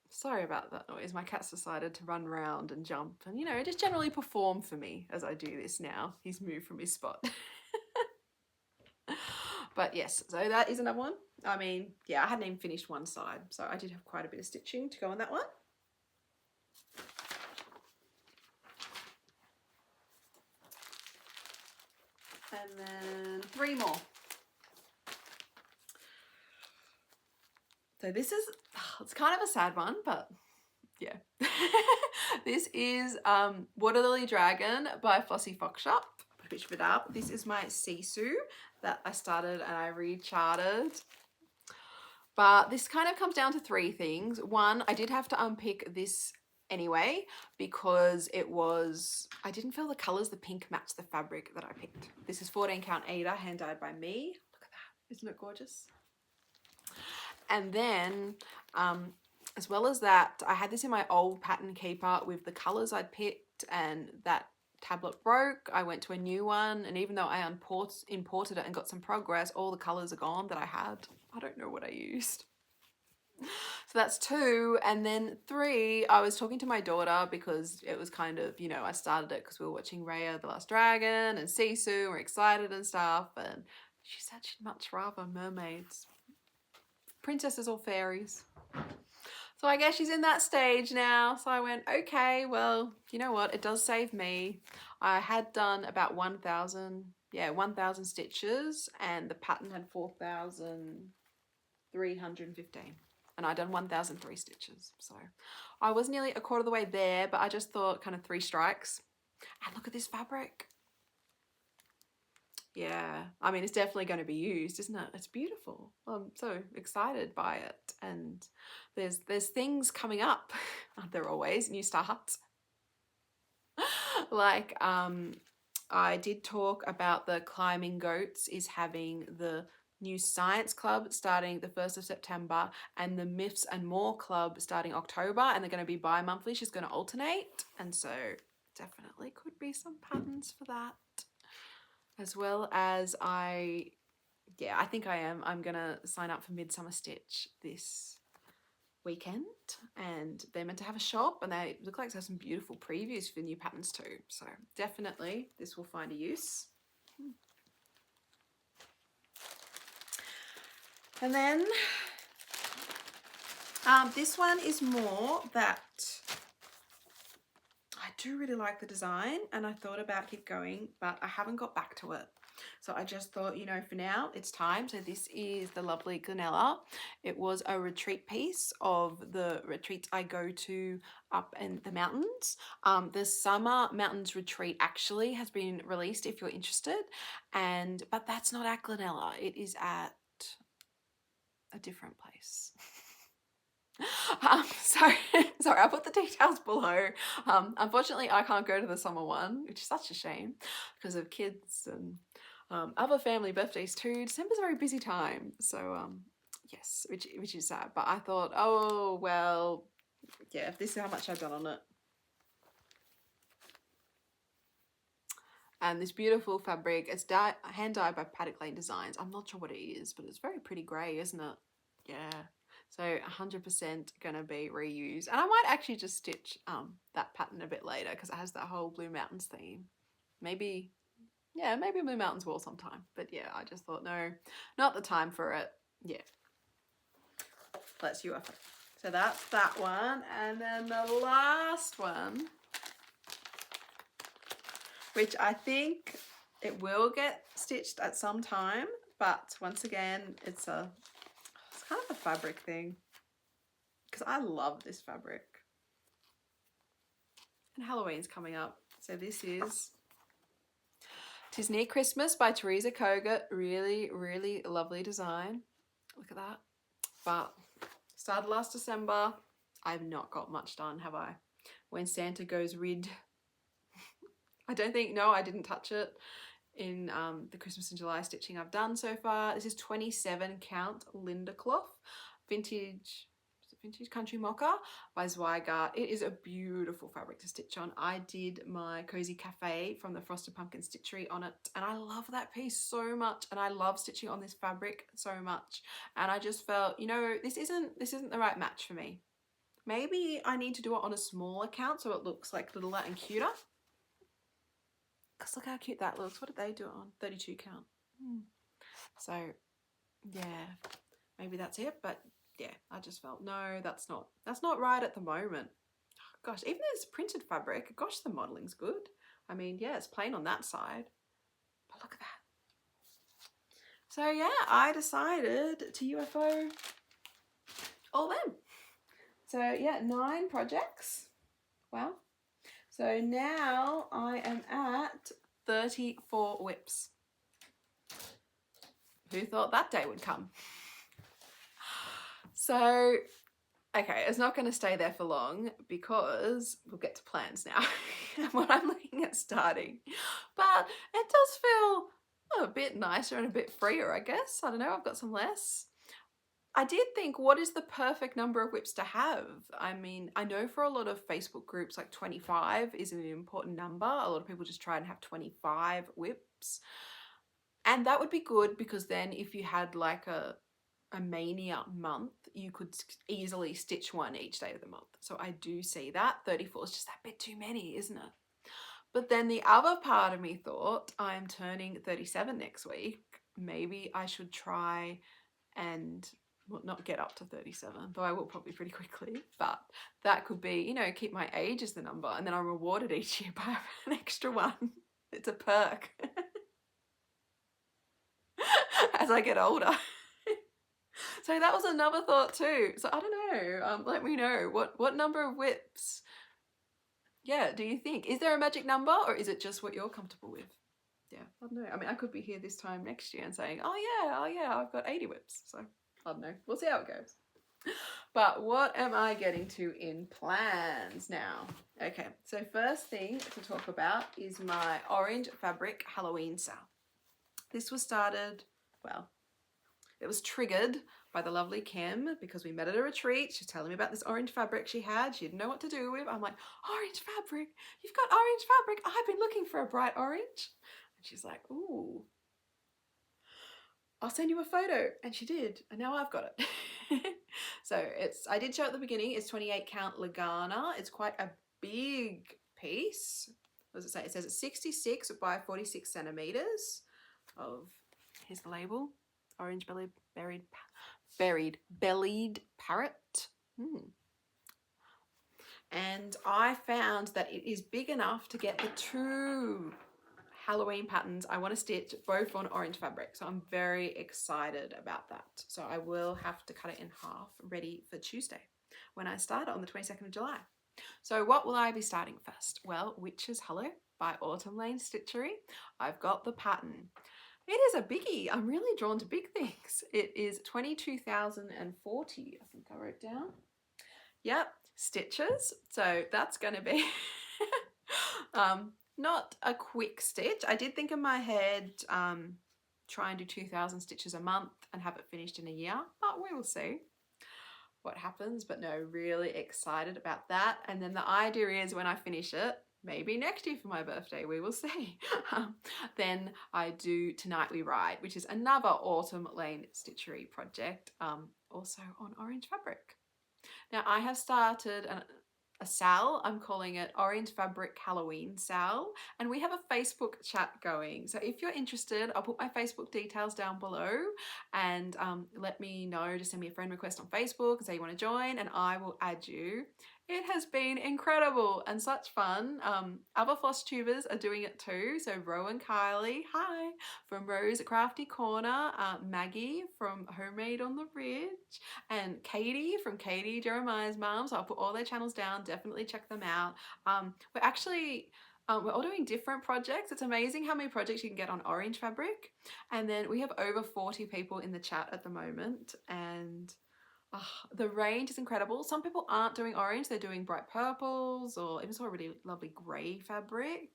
Sorry about that noise. My cat's decided to run around and jump and, you know, just generally perform for me as I do this now. He's moved from his spot. But yes, so that is another one. I mean, yeah, I hadn't even finished one side, so I did have quite a bit of stitching to go on that one. And then 3 more. So this is, it's kind of a sad one, but yeah. This is Water Lily Dragon by Flossie Fox Shop. Put a picture of it up. This is my Sisu that I started and I recharted. But this kind of comes down to 3 things. One, I did have to unpick this anyway because it was, I didn't feel the colours, the pink matched the fabric that I picked. This is 14 count Aida, hand dyed by me. Look at that, isn't it gorgeous? And then, as well as that, I had this in my old pattern keeper with the colours I'd picked, and that tablet broke. I went to a new one, and even though I imported it and got some progress, all the colours are gone that I had. I don't know what I used. So that's 2. And then 3, I was talking to my daughter because it was kind of, you know, I started it because we were watching Raya the Last Dragon and Sisu, and we're excited and stuff, and she said she'd much rather mermaids. Princesses or fairies. So I guess she's in that stage now. So I went, okay, well, you know what? It does save me. I had done about 1,000 stitches, and the pattern had 4,315. And I'd done 1,003 stitches. So I was nearly a quarter of the way there, but I just thought kind of 3 strikes. And look at this fabric. Yeah, I mean, it's definitely going to be used, isn't it? It's beautiful. I'm so excited by it. And there's things coming up, aren't there always? New starts. Like, I did talk about the Climbing Goats is having the new Science Club starting the 1st of September and the Myths and More Club starting October, and they're going to be bi-monthly. She's going to alternate. And so definitely could be some patterns for that. As well as I think I'm gonna sign up for Midsummer Stitch this weekend, and they're meant to have a shop, and they look like they have some beautiful previews for new patterns too. So definitely this will find a use. And then this one is more that I do really like the design, and I thought about keep going, but I haven't got back to it. So I just thought, you know, for now it's time. So this is the lovely Glenella. It was a retreat piece of the retreats I go to up in the mountains. The Summer Mountains Retreat actually has been released if you're interested, but that's not at Glenella. It is at a different place. Sorry, I'll put the details below. Unfortunately, I can't go to the summer one, which is such a shame because of kids and other family birthdays too. December's a very busy time, so yes, which is sad. But I thought, oh well, yeah, this is how much I've done on it. And this beautiful fabric, it's hand dyed by Paddock Designs. I'm not sure what it is, but it's very pretty grey, isn't it? Yeah. So 100% gonna be reused, and I might actually just stitch that pattern a bit later because it has that whole Blue Mountains theme. Maybe Blue Mountains wall sometime. But yeah, I just thought no, not the time for it. Yeah, let's UFO. So that's that one, and then the last one, which I think it will get stitched at some time, but once again, it's kind of a fabric thing because I love this fabric. And Halloween's coming up. So this is "'Tis Near Christmas" by Teresa Kogut. Really, really lovely design. Look at that. But started last December. I've not got much done, have I? When Santa goes rid. I don't think, no, I didn't touch it. in the Christmas and July stitching I've done so far. This is 27 count Linda cloth, vintage country mocha by Zweigart. It is a beautiful fabric to stitch on. I did my cozy cafe from the Frosted Pumpkin Stitchery on it, and I love that piece so much, and I love stitching on this fabric so much, and I just felt, you know, this isn't the right match for me. Maybe I need to do it on a smaller count so it looks like littler and cuter. Because look how cute that looks. What did they do it on? 32 count. So yeah, maybe that's it, but yeah, I just felt, no, that's not right at the moment. Gosh, even though it's printed fabric, gosh, the modeling's good. I mean, yeah, it's plain on that side, but look at that. So yeah, I decided to UFO all them. So yeah, 9 projects. Wow. So now I am at 34 WIPs. Who thought that day would come? So, okay, it's not going to stay there for long because we'll get to plans now and what I'm looking at starting. But it does feel a bit nicer and a bit freer, I guess. I don't know, I've got some less. I did think, what is the perfect number of WIPs to have? I mean, I know for a lot of Facebook groups, like 25 is an important number. A lot of people just try and have 25 WIPs. And that would be good because then if you had like a mania month, you could easily stitch one each day of the month. So I do see that. 34 is just that bit too many, isn't it? But then the other part of me thought, I'm turning 37 next week. Maybe I should try and, well, not get up to 37, though I will probably pretty quickly, but that could be, you know, keep my age as the number, and then I'm rewarded each year by an extra one. It's a perk as I get older. So that was another thought too. So I don't know, let me know, what number of WIPs, yeah, do you think? Is there a magic number, or is it just what you're comfortable with? Yeah, I don't know. I mean, I could be here this time next year and saying, oh yeah, I've got 80 WIPs. So I don't know. We'll see how it goes. But what am I getting to in plans now? Okay, so first thing to talk about is my orange fabric Halloween sale. This was started, well, it was triggered by the lovely Kim because we met at a retreat. She's telling me about this orange fabric she had. She didn't know what to do with. I'm like, orange fabric? You've got orange fabric? I've been looking for a bright orange. And she's like, ooh, I'll send you a photo. And she did. And now I've got it. So I did show at the beginning, it's 28 count Lugana. It's quite a big piece. What does it say? It says it's 66 by 46 centimeters of, here's the label, orange bellied parrot. And I found that it is big enough to get the 2 Halloween patterns I want to stitch, both on orange fabric. So I'm very excited about that. So I will have to cut it in half, ready for Tuesday when I start on the 22nd of July. So what will I be starting first? Well, Witch's Hollow by Autumn Lane Stitchery. I've got the pattern. It is a biggie. I'm really drawn to big things. It is 22,040, I think I wrote down. Yep, stitches. So that's going to be not a quick stitch. I did think in my head, try and do 2,000 stitches a month and have it finished in a year, but we will see what happens. But no, really excited about that. And then the idea is when I finish it, maybe next year for my birthday, we will see. Then I do Tonight We Ride, which is another Autumn Lane Stitchery project, also on orange fabric. Now I have started a SAL, I'm calling it Orange Fabric Halloween SAL, and we have a Facebook chat going. So if you're interested, I'll put my Facebook details down below, and let me know, just send me a friend request on Facebook and say you want to join, and I will add you. It has been incredible and such fun. Other Flosstubers are doing it too. So Ro and Kylie, hi, from Rose Crafty Corner, Maggie from Homemade on the Ridge, and Katie from Katie Jeremiah's mum. So I'll put all their channels down. Definitely check them out. We're actually, we're all doing different projects. It's amazing how many projects you can get on orange fabric. And then we have over 40 people in the chat at the moment, and the range is incredible. Some people aren't doing orange, they're doing bright purples, or even saw a really lovely grey fabric.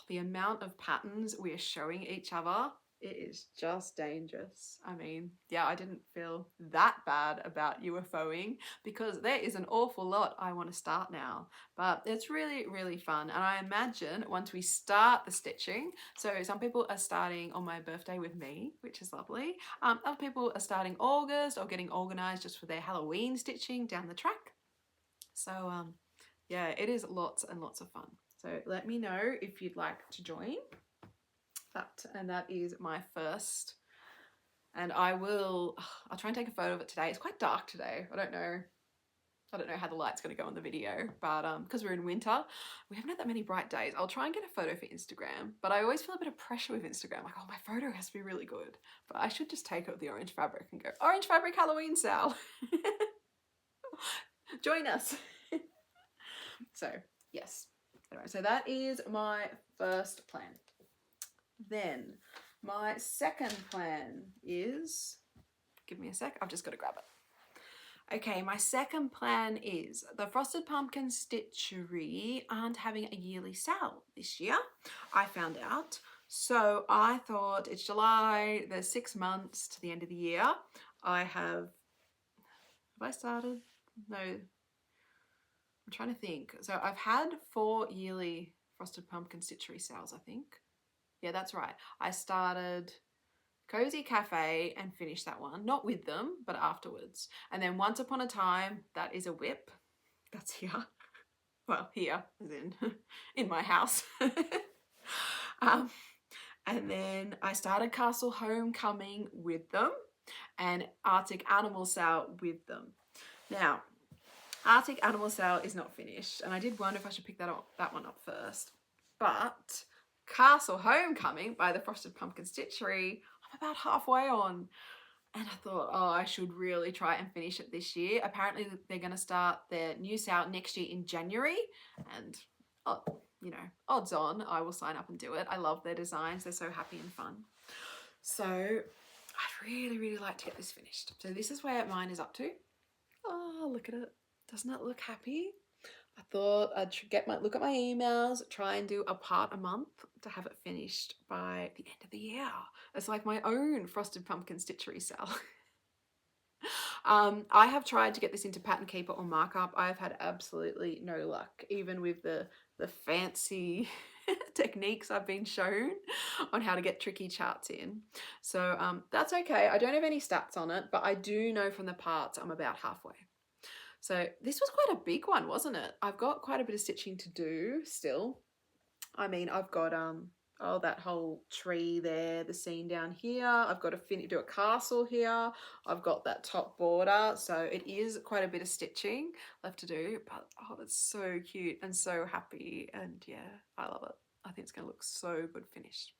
the amount of patterns we are showing each other, it is just dangerous. I mean, yeah, I didn't feel that bad about UFOing because there is an awful lot I want to start now, but it's really, really fun. And I imagine once we start the stitching, so some people are starting on my birthday with me, which is lovely. Other people are starting August or getting organized just for their Halloween stitching down the track. So yeah, it is lots and lots of fun. So let me know if you'd like to join. That is my first, and I'll try and take a photo of it today. It's quite dark today. I don't know how the light's going to go on the video, but because we're in winter, we haven't had that many bright days. I'll try and get a photo for Instagram, but I always feel a bit of pressure with Instagram, like, oh, my photo has to be really good, but I should just take it with the orange fabric and go, orange fabric Halloween SAL. Join us. So yes, anyway, so that is my first plan. Then my second plan is, give me a sec, I've just got to grab it. Okay, my second plan is the Frosted Pumpkin Stitchery aren't having a yearly sale this year, I found out. So I thought it's July, there's 6 months to the end of the year. Have I started? No, I'm trying to think. So I've had 4 yearly Frosted Pumpkin Stitchery sales, I think. Yeah, that's right. I started Cozy Cafe and finished that one. Not with them, but afterwards. And then Once Upon a Time, that is a WIP. That's here. Well, here, as in my house. And then I started Castle Homecoming with them and Arctic Animal Sale with them. Now, Arctic Animal Sale is not finished, and I did wonder if I should pick that one up first. But Castle Homecoming by the Frosted Pumpkin Stitchery, I'm about halfway on, and I thought, oh, I should really try and finish it this year. Apparently they're going to start their new sale next year in January, and you know, odds on I will sign up and do it. I love their designs, they're so happy and fun. So I'd really, really like to get this finished. So this is where mine is up to. Oh, look at it. Doesn't it look happy? I thought I'd look at my emails, try and do a part a month to have it finished by the end of the year. It's like my own Frosted Pumpkin Stitchery sale. I have tried to get this into Pattern Keeper or Markup. I've had absolutely no luck, even with the fancy techniques I've been shown on how to get tricky charts in. So that's okay. I don't have any stats on it, but I do know from the parts I'm about halfway. So this was quite a big one, wasn't it? I've got quite a bit of stitching to do still. I mean, I've got that whole tree there, the scene down here. I've got to do a castle here. I've got that top border. So it is quite a bit of stitching left to do, but oh, it's so cute and so happy. And yeah, I love it. I think it's going to look so good finished.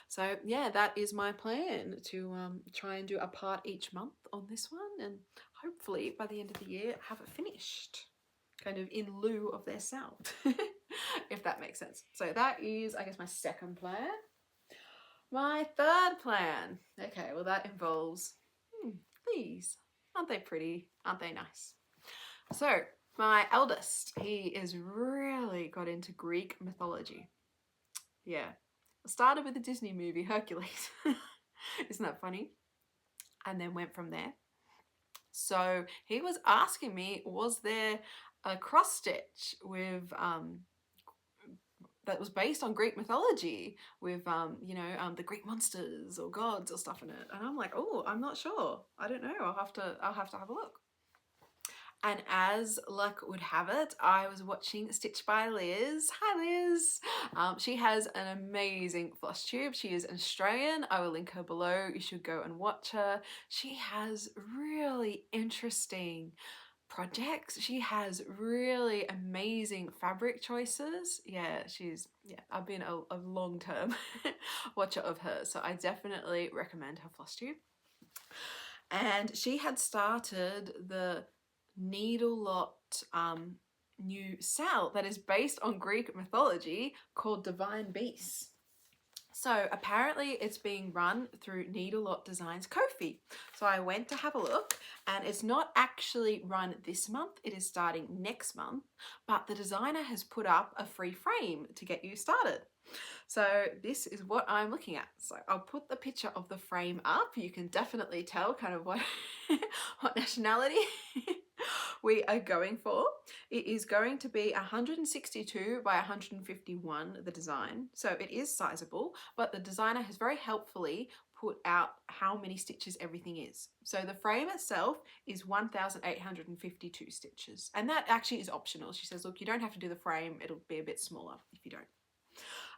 So yeah, that is my plan, to try and do a part each month on this one, and hopefully by the end of the year have it finished, kind of in lieu of their sale, if that makes sense. So that is, I guess, my second plan. My third plan, okay, well that involves these. Aren't they pretty? Aren't they nice? So my eldest, he is really got into Greek mythology. Yeah. I started with the Disney movie Hercules. Isn't that funny? And then went from there. So he was asking me, was there a cross stitch with that was based on Greek mythology with you know, the Greek monsters or gods or stuff in it? And I'm like, oh, I'm not sure. I don't know. I'll have to have a look. And as luck would have it, I was watching Stitch by Liz. Hi, Liz. She has an amazing Flosstube. She is Australian. I will link her below. You should go and watch her. She has really interesting projects. She has really amazing fabric choices. Yeah, I've been a long-term watcher of hers, so I definitely recommend her Flosstube. And she had started the needle lot new SAL that is based on Greek mythology called Divine Beasts. So apparently it's being run through Needle Lot Designs Ko-fi. So I went to have a look, and it's not actually run this month, it is starting next month, but the designer has put up a free frame to get you started. So this is what I'm looking at. So I'll put the picture of the frame up. You can definitely tell kind of what, what nationality we are going for. It is going to be 162 by 151, the design. So it is sizable, but the designer has very helpfully put out how many stitches everything is. So the frame itself is 1,852 stitches. And that actually is optional. She says, look, you don't have to do the frame. It'll be a bit smaller if you don't.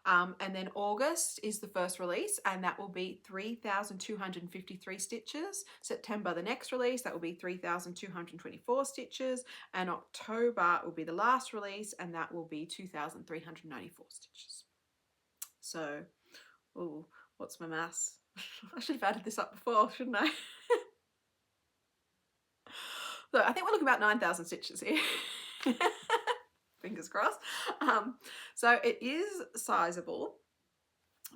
And then August is the first release, and that will be 3,253 stitches. September, the next release, that will be 3,224 stitches. And October will be the last release, and that will be 2,394 stitches. So, oh, what's my maths? I should have added this up before, shouldn't I? So I think we're looking about 9,000 stitches here. Fingers crossed. So it is sizable,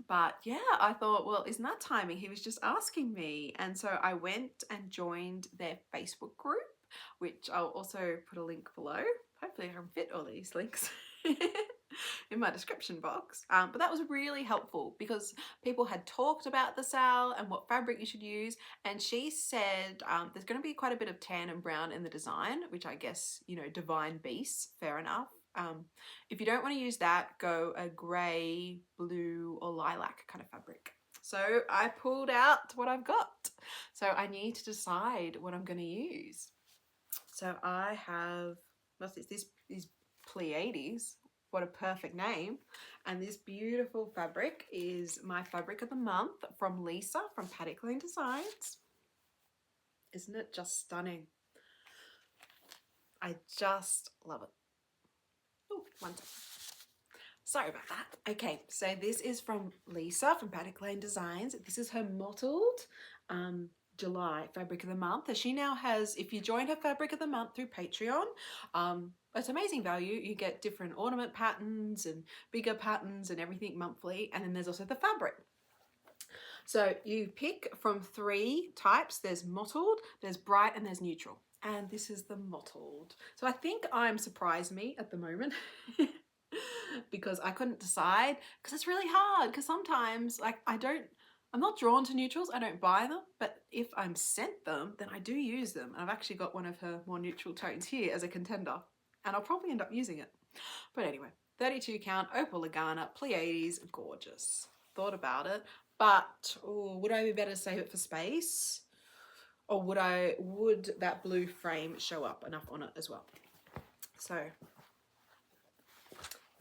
but yeah, I thought, well, isn't that timing? He was just asking me. And so I went and joined their Facebook group, which I'll also put a link below. Hopefully I can fit all these links in my description box. But that was really helpful because people had talked about the SAL and what fabric you should use. And she said there's going to be quite a bit of tan and brown in the design, which I guess, you know, divine beast, fair enough. If you don't want to use that, go a grey, blue or lilac kind of fabric. So I pulled out what I've got. So I need to decide what I'm going to use. So I have, what's this? This is Pleiades. What a perfect name. And this beautiful fabric is my fabric of the month from Lisa from Paddock Designs. Isn't it just stunning? I just love it. Oh, one second. Sorry about that. Okay, so this is from Lisa from Paddock Lane Designs. This is her mottled July fabric of the month. She now has, if you join her fabric of the month through Patreon, it's amazing value. You get different ornament patterns and bigger patterns and everything monthly. And then there's also the fabric. So you pick from 3 types. There's mottled, there's bright, and there's neutral. And this is the mottled. So I think I'm Surprise Me at the moment because I couldn't decide, because it's really hard, because sometimes like I'm not drawn to neutrals, I don't buy them, but if I'm sent them, then I do use them. And I've actually got one of her more neutral tones here as a contender, and I'll probably end up using it. But anyway, 32 count, Opal Lugana, Pleiades, gorgeous. Thought about it, but would I be better to save it for space? Or would that blue frame show up enough on it as well? So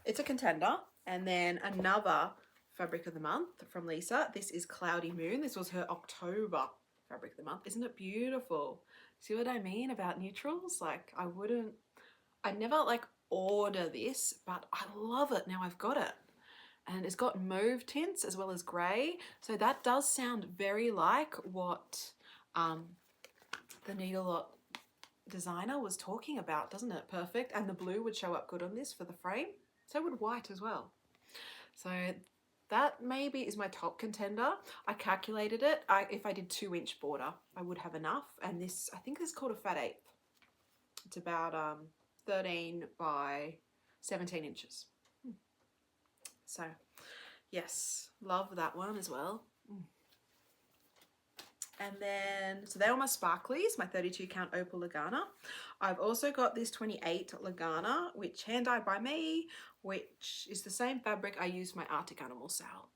it's a contender. And then another fabric of the month from Lisa. This is Cloudy Moon. This was her October fabric of the month. Isn't it beautiful? See what I mean about neutrals? Like I never like order this, but I love it now I've got it. And it's got mauve tints as well as grey. So that does sound very like what the Needle Lot designer was talking about, doesn't it? Perfect. And the blue would show up good on this for the frame. So would white as well. So that maybe is my top contender. I calculated it. If I did 2-inch border, I would have enough. And this, I think this is called a fat 1/8. It's about 13 by 17 inches. So yes, love that one as well. And then, so they were my sparklies, my 32 count Opal Lugana. I've also got this 28 Lugana, which hand dyed by me, which is the same fabric I used for my Arctic Animal SAL.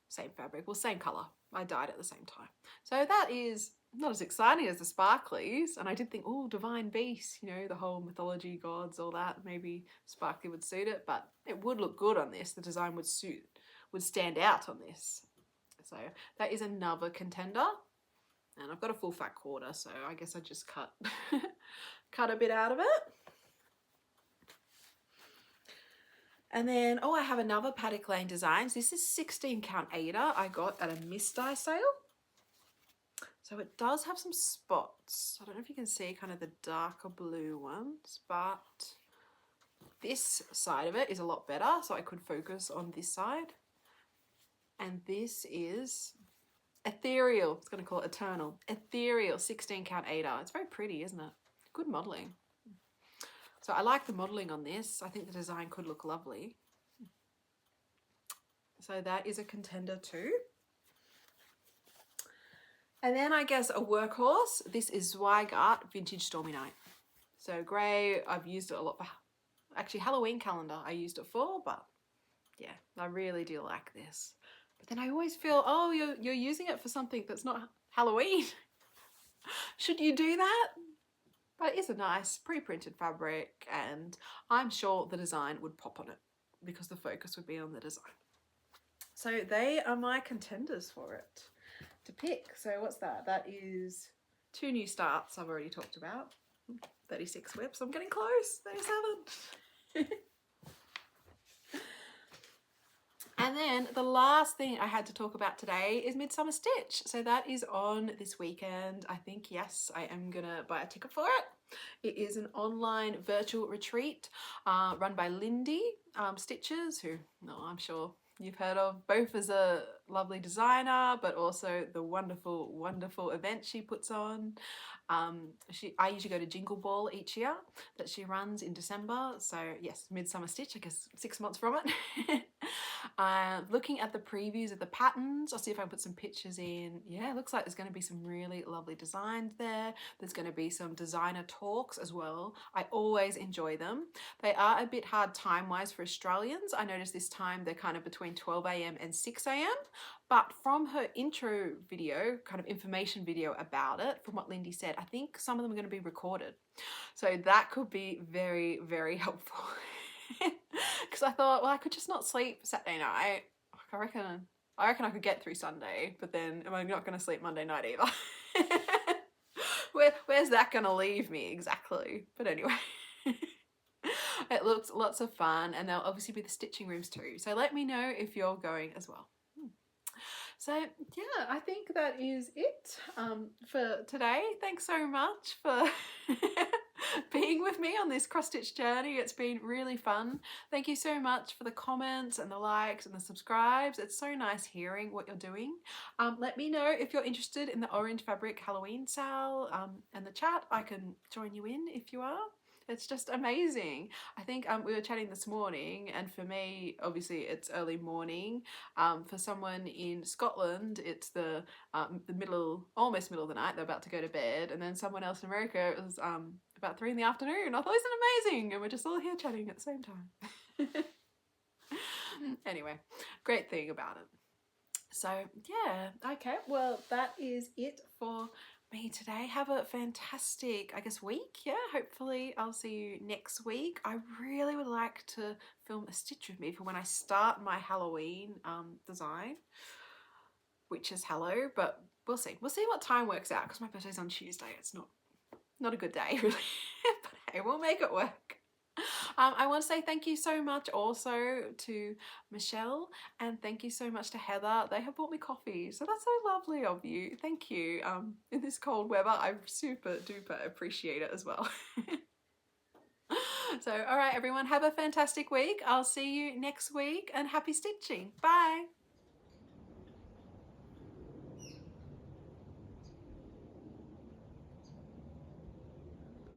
Same fabric, well, same color. I dyed at the same time. So that is not as exciting as the sparklies. And I did think, oh, divine beast, you know, the whole mythology gods, all that. Maybe sparkly would suit it, but it would look good on this. The design would stand out on this. So that is another contender. And I've got a full fat quarter, so I guess I just cut a bit out of it. And then, I have another Paddock Lane Designs. This is 16 count Aida I got at a Misty sale. So it does have some spots. I don't know if you can see kind of the darker blue ones, but this side of it is a lot better, so I could focus on this side. And this is Ethereal. It's going to call it Eternal. Ethereal 16 count Aida. It's very pretty, isn't it? Good modelling. So I like the modelling on this. I think the design could look lovely. So that is a contender too. And then I guess a workhorse. This is Zweigart Vintage Stormy Night. So grey, I've used it a lot for, actually Halloween calendar I used it for, but yeah, I really do like this. But then I always feel, oh, you're using it for something that's not Halloween. Should you do that? But it is a nice pre-printed fabric, and I'm sure the design would pop on it because the focus would be on the design. So they are my contenders for it to pick. So what's that? That is 2 new starts I've already talked about. 36 WIPs. I'm getting close. 37. And then the last thing I had to talk about today is Midsummer Stitch. So that is on this weekend. I think, yes, I am gonna buy a ticket for it. It is an online virtual retreat run by Lindy Stitches, who I'm sure you've heard of, both as a lovely designer, but also the wonderful, wonderful event she puts on. I usually go to Jingle Ball each year that she runs in December. So yes, Midsummer Stitch, I guess 6 months from it. Looking at the previews of the patterns, I'll see if I can put some pictures in. Yeah, it looks like there's going to be some really lovely designs there. There's going to be some designer talks as well. I always enjoy them. They are a bit hard time-wise for Australians. I noticed this time they're kind of between 12 AM and 6 AM. But from her intro video, kind of information video about it, from what Lindy said, I think some of them are going to be recorded. So that could be very, very helpful. Because I thought, well, I could just not sleep Saturday night. I reckon I could get through Sunday, but then am I not going to sleep Monday night either? Where's that going to leave me exactly? But anyway. It looks lots of fun, and there'll obviously be the stitching rooms too. So let me know if you're going as well. So yeah, I think that is it for today. Thanks so much for being with me on this cross-stitch journey. It's been really fun. Thank you so much for the comments and the likes and the subscribes. It's so nice hearing what you're doing. Let me know if you're interested in the orange fabric Halloween sale and the chat. I can join you in if you are. It's just amazing. I think we were chatting this morning, and for me, obviously it's early morning. For someone in Scotland, it's the almost middle of the night. They're about to go to bed, and then someone else in America, it was about 3 in the afternoon. I thought, isn't it amazing? And we're just all here chatting at the same time. Anyway, great thing about it. So yeah, okay. Well, that is it for me today. Have a fantastic, I guess, week. Yeah, hopefully I'll see you next week. I really would like to film a stitch with me for when I start my Halloween design, which is hello, but we'll see what time works out, because my birthday's on Tuesday. It's not a good day really. But hey, we'll make it work. I want to say thank you so much also to Michelle, and thank you so much to Heather. They have bought me coffee, so that's so lovely of you. Thank you. In this cold weather, I super duper appreciate it as well. So, all right, everyone, have a fantastic week. I'll see you next week, and happy stitching. Bye.